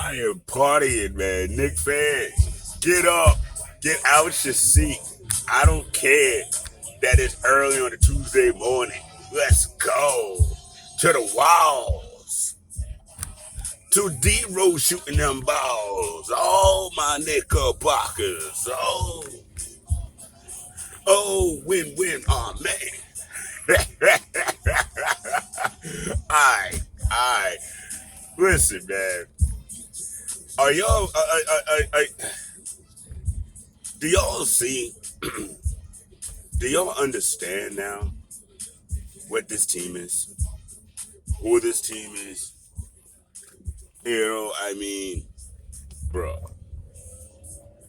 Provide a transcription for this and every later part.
I am partying, man. Knick fans, get up, get out your seat. I don't care that it's early on a Tuesday morning. Let's go to the walls. To D-Row shooting them balls. Oh, my knickerbockers. Win-win. Oh, man. Alright, alright. Listen, man. Are y'all, do y'all see, do y'all understand now what this team is? Who this team is? I mean, bro,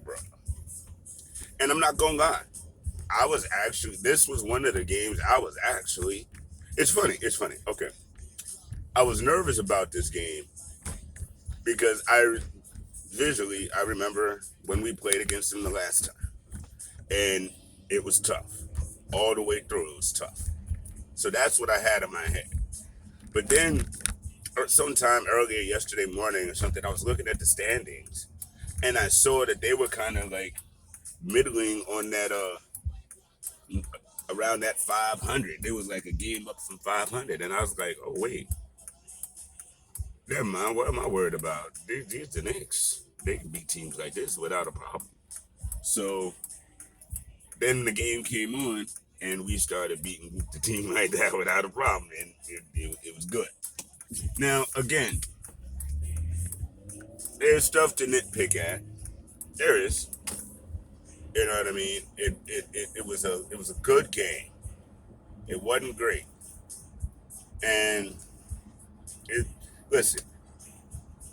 bro. And I'm not gonna lie. This was one of the games it's funny. Okay. I was nervous about this game because I remember when we played against them the last time. And it was tough. All the way through, it was tough. So that's what I had in my head. But then, sometime earlier yesterday morning or something, I was looking at the standings, and I saw that they were kind of like middling on that, around that 500. There was like a game up from 500, and I was like, oh wait, never mind. What am I worried about? These the Knicks. They can beat teams like this without a problem. So then the game came on, and we started beating the team like that without a problem, and it was good. Now, again, there's stuff to nitpick at. There is. You know what I mean? It was a good game. It wasn't great. And it listen,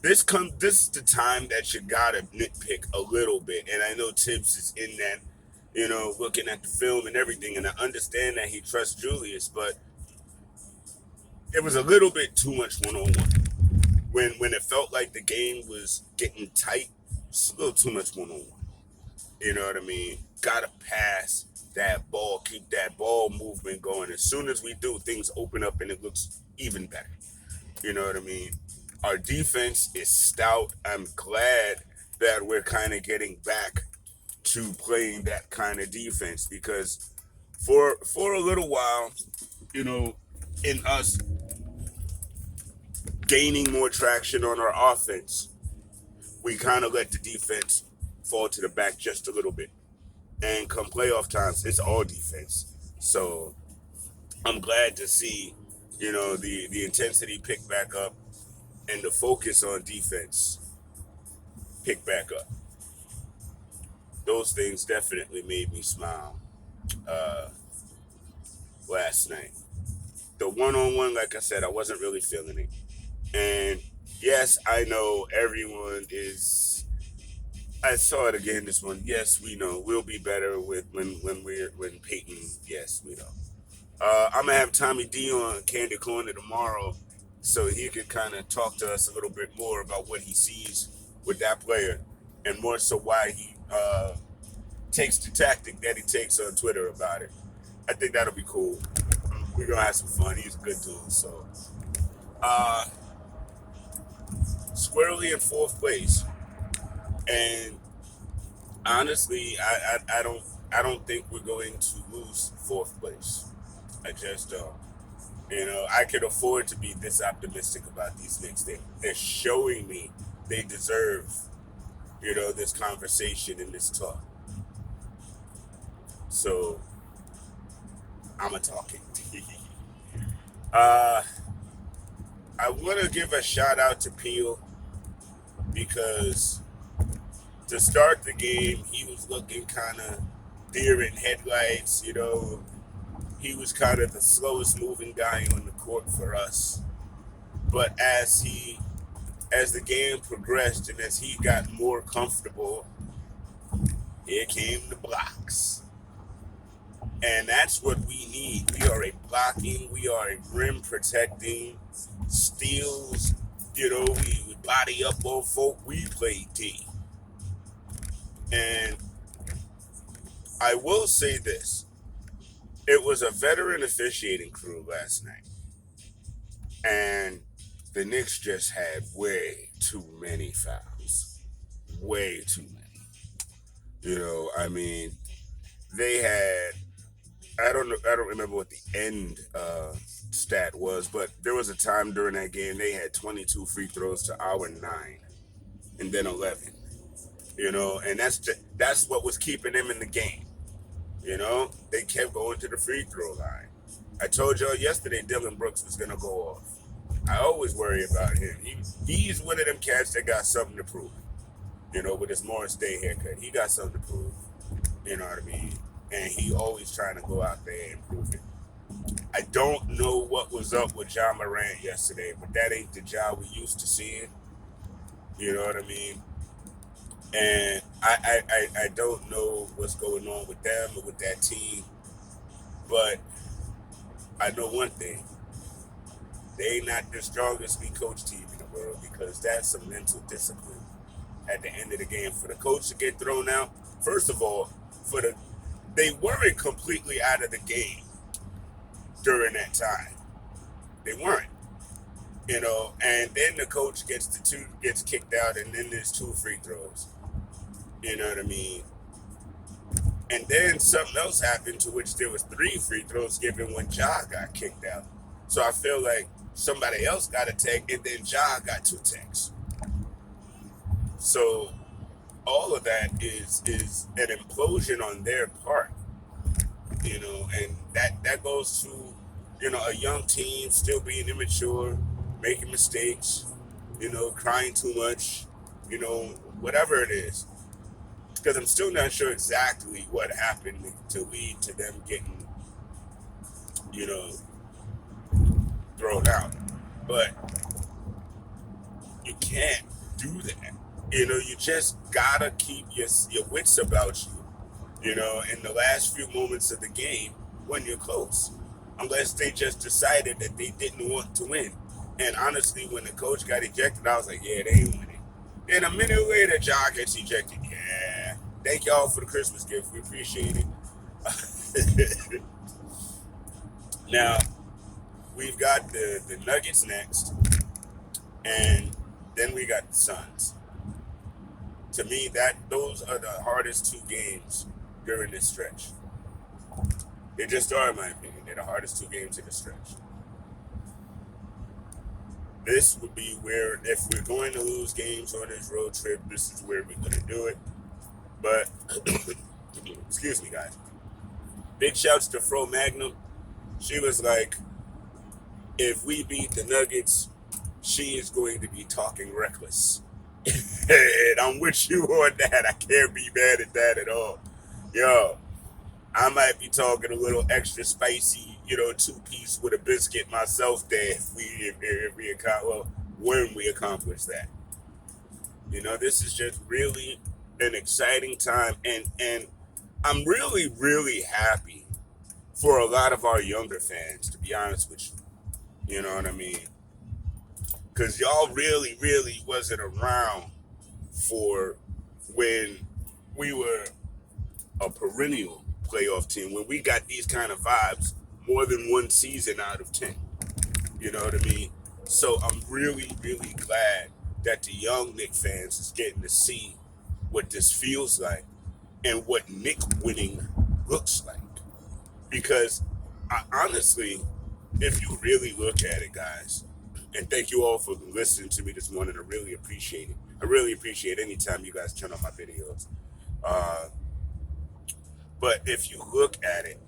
this is the time that you gotta nitpick a little bit. And I know Tibbs is in that, looking at the film and everything, and I understand that he trusts Julius, but it was a little bit too much one-on-one. When it felt like the game was getting tight, it's a little too much one-on-one. You know what I mean? Gotta pass that ball, keep that ball movement going. As soon as we do, things open up and it looks even better. You know what I mean? Our defense is stout. I'm glad that we're kind of getting back to playing that kind of defense because for a little while, in us gaining more traction on our offense, we kind of let the defense fall to the back just a little bit. And come playoff times, it's all defense. So I'm glad to see, the intensity pick back up and the focus on defense pick back up. Those things definitely made me smile uh, last night. The one-on-one, like I said, I wasn't really feeling it. And yes, I know everyone is. I saw it again this one. Yes, we know we'll be better with when Peyton. Yes, we know. I'm gonna have Tommy D on Candid Corner tomorrow, so he could kind of talk to us a little bit more about what he sees with that player, and more so why he takes the tactic that he takes on Twitter about it. I think that'll be cool. We're gonna have some fun. He's a good dude. So, uh, squarely in fourth place, and honestly, I don't think we're going to lose fourth place. I just don't. I could afford to be this optimistic about these Knicks. They're showing me they deserve, this conversation and this talk. So I'm a talking. uh, I want to give a shout out to Peel because to start the game, he was looking kind of deer in headlights. He was kind of the slowest moving guy on the court for us. But as the game progressed and as he got more comfortable, here came the blocks. And that's what we need. We are a blocking, we are a rim protecting, steals, we body up on folk, we play D. And I will say this. It was a veteran officiating crew last night. And the Knicks just had way too many fouls. Way too many. I mean, they had I don't remember what the end stat was, but there was a time during that game they had 22 free throws to our 9 and then 11. And that's what was keeping them in the game. They kept going to the free throw line. I told y'all yesterday Dylan Brooks was gonna go off. I always worry about him. He's one of them cats that got something to prove. With his Morris Day haircut, he got something to prove. You know what I mean? And he always trying to go out there and prove it. I don't know what was up with John Morant yesterday, but that ain't the job we used to seeing. You know what I mean? And I don't know what's going on with them or with that team, but I know one thing. They not the strongest coach team in the world because that's some mental discipline at the end of the game. For the coach to get thrown out, first of all, they weren't completely out of the game during that time. They weren't. And then the coach gets kicked out, and then there's 2 free throws. You know what I mean? And then something else happened to which there was 3 free throws given when Ja got kicked out. So I feel like somebody else got a tech, and then Ja got 2 techs. So all of that is an implosion on their part, and that goes to, a young team still being immature, making mistakes, crying too much, whatever it is. Because I'm still not sure exactly what happened to lead to them getting, thrown out. But you can't do that. You just gotta keep your wits about you, in the last few moments of the game when you're close. Unless they just decided that they didn't want to win. And honestly, when the coach got ejected, I was like, yeah, they ain't winning. Then a minute later, John gets ejected. Yeah, thank y'all for the Christmas gift. We appreciate it. Now, we've got the Nuggets next, and then we got the Suns. To me, those are the hardest 2 games during this stretch. They just are, in my opinion. They're the hardest 2 games in the stretch. This would be where, if we're going to lose games on this road trip, this is where we're going to do it. But, excuse me, guys. Big shouts to Fro Magnum. She was like, if we beat the Nuggets, she is going to be talking reckless. And I'm with you on that. I can't be mad at that at all. Yo, I might be talking a little extra spicy, 2-piece with a biscuit myself there when we accomplish that. This is just really an exciting time, and I'm really, really happy for a lot of our younger fans, to be honest with you. You know what I mean? Because y'all really, really wasn't around for when we were a perennial playoff team, when we got these kind of vibes more than 1 season out of 10. You know what I mean? So I'm really, really glad that the young Knicks fans is getting to see what this feels like and what Knick winning looks like. Because honestly, if you really look at it, guys, and thank you all for listening to me this morning. I really appreciate it. I really appreciate any time you guys turn on my videos. But if you look at it,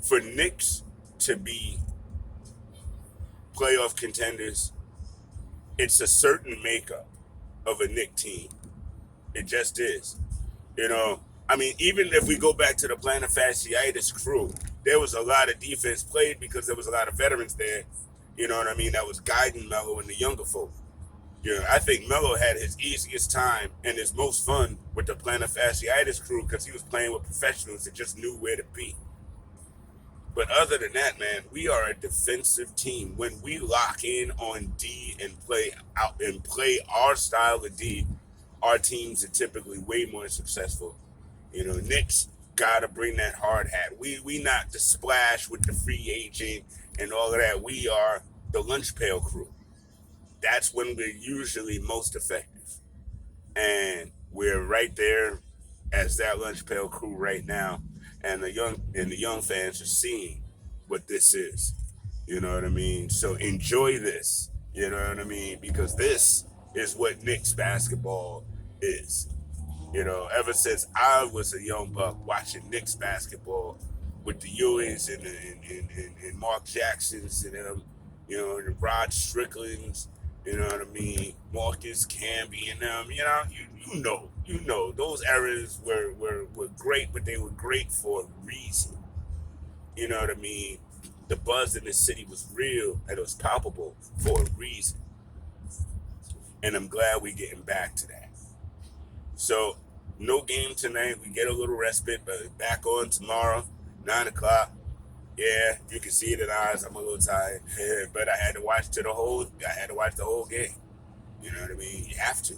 for Knicks to be playoff contenders, it's a certain makeup of a Knick team. It just is. I mean, even if we go back to the plantar fasciitis crew, there was a lot of defense played because there was a lot of veterans there. You know what I mean? That was guiding Melo and the younger folk. I think Melo had his easiest time and his most fun with the plantar fasciitis crew because he was playing with professionals that just knew where to be. But other than that, man, we are a defensive team. When we lock in on D and play our style of D, our teams are typically way more successful. Knicks gotta bring that hard hat. We not the splash with the free agent and all of that. We are the lunch pail crew. that's when we're usually most effective. And we're right there as that lunch pail crew right now. And the young fans are seeing what this is. You know what I mean? So enjoy this. You know what I mean? Because this is what Knicks basketball is. You know, ever since I was a young buck watching Knicks basketball with the Ewings and Mark Jacksons and them, you know, and Rod Strickland's, you know what I mean, Marcus Camby and them, you know, you know, those eras were great, but they were great for a reason. You know what I mean? The buzz in the city was real and it was palpable for a reason. And I'm glad we're getting back to that. So, no game tonight. We get a little respite, but back on tomorrow, 9 o'clock. Yeah, you can see it in eyes. I'm a little tired, but I had to watch the whole game. You know what I mean? You have to.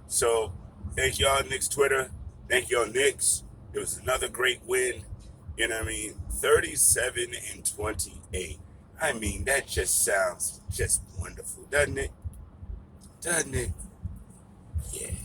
So, thank y'all, Knicks Twitter. Thank y'all, Knicks. It was another great win. You know what I mean? 37-28. I mean, that just sounds just wonderful, doesn't it? Doesn't it? Yeah.